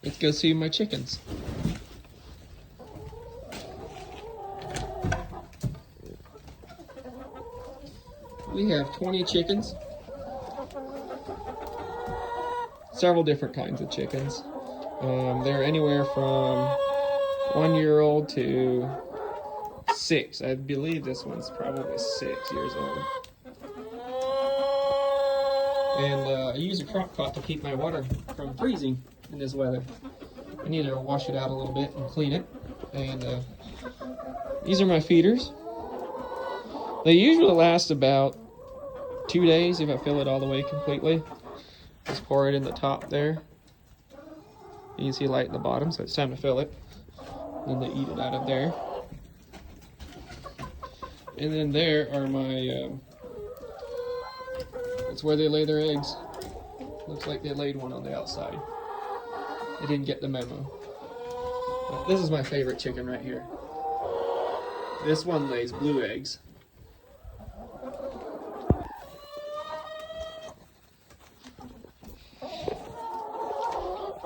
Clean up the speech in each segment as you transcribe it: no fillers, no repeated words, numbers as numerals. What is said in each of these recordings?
let's go see my chickens. We have 20 chickens. Several different kinds of chickens. They're anywhere from 1-year-old to 6. I believe this one's probably 6 years old. And I use a crock pot to keep my water from freezing in this weather. I need to wash it out a little bit and clean it. And these are my feeders. They usually last about 2 days if I fill it all the way completely. Just pour it in the top there. You can see light in the bottom, so it's time to fill it. Then they eat it out of there. And then there are my, that's where they lay their eggs. Looks like they laid one on the outside. I didn't get the memo. But this is my favorite chicken right here. This one lays blue eggs.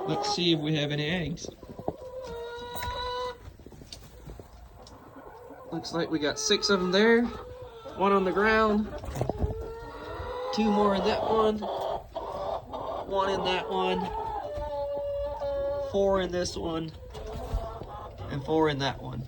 Let's see if we have any eggs. Looks like we got 6 of them there. 1 on the ground. 2 more in that one. 1 in that one. 4 in this one. And 4 in that one.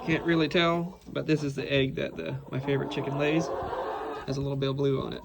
Can't really tell, but this is the egg that my favorite chicken lays. Has a little bit of blue on it.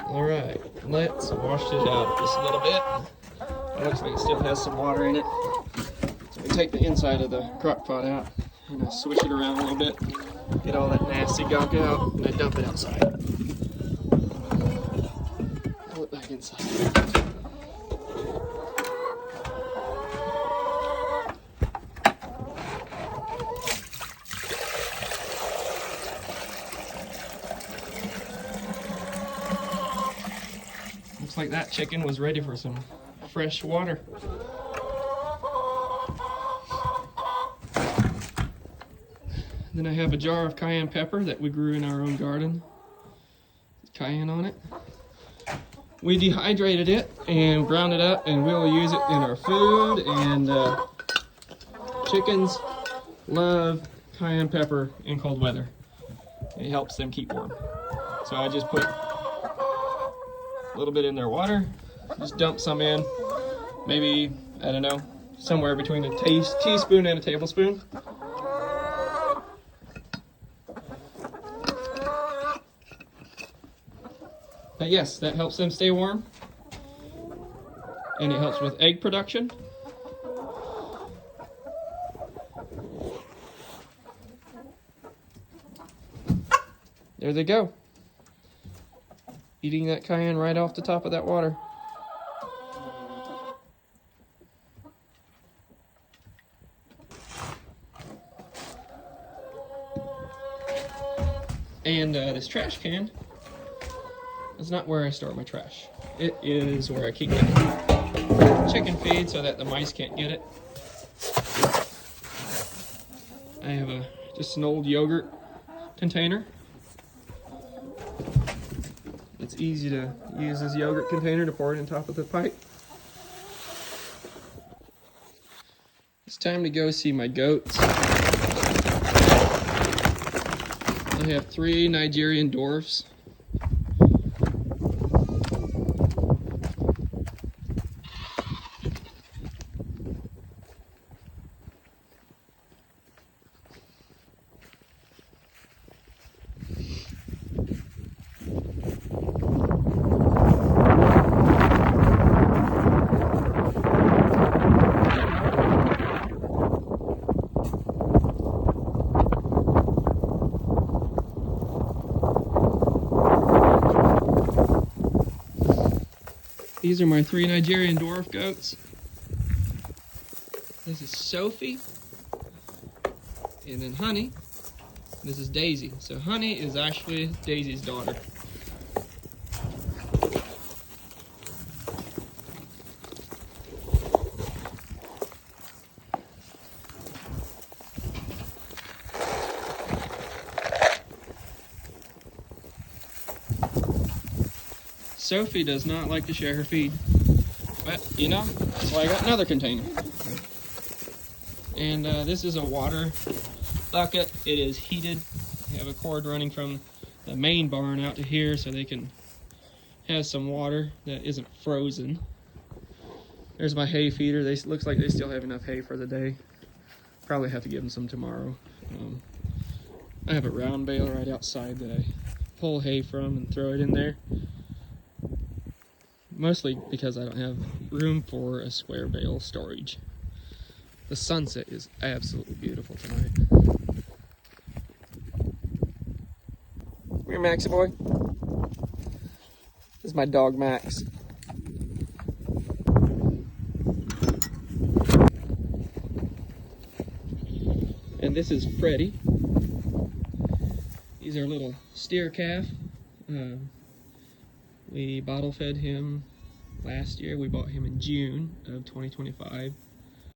Alright, let's wash it out just a little bit. It looks like it still has some water in it. So we take the inside of the crock pot out and I switch it around a little bit, get all that nasty gunk out, and I dump it outside. Pull it back inside. Looks like that chicken was ready for some fresh water. Then I have a jar of cayenne pepper that we grew in our own garden. Cayenne on it. We dehydrated it and ground it up, and we'll use it in our food. And chickens love cayenne pepper in cold weather. It helps them keep warm. So I just put a little bit in their water, just dump some in, maybe, I don't know, somewhere between a teaspoon and a tablespoon. But yes, that helps them stay warm, and it helps with egg production. There they go. Eating that cayenne right off the top of that water. And this trash can is not where I store my trash. It is where I keep my chicken feed so that the mice can't get it. I have just an old yogurt container. It's easy to use this yogurt container to pour it on top of the pipe. It's time to go see my goats. I have 3 Nigerian dwarfs. These are my 3 Nigerian dwarf goats. This is Sophie, and then Honey. This is Daisy. So Honey is actually Daisy's daughter. Sophie does not like to share her feed, but you know, that's why I got another container. And this is a water bucket. It is heated. We have a cord running from the main barn out to here so they can have some water that isn't frozen. There's my hay feeder. Looks like they still have enough hay for the day. Probably have to give them some tomorrow. I have a round bale right outside that I pull hay from and throw it in there. Mostly because I don't have room for a square bale storage. The sunset is absolutely beautiful tonight. Come here, Maxie boy. This is my dog, Max. And this is Freddie. He's our little steer calf. We bottle fed him last year. We bought him in June of 2025.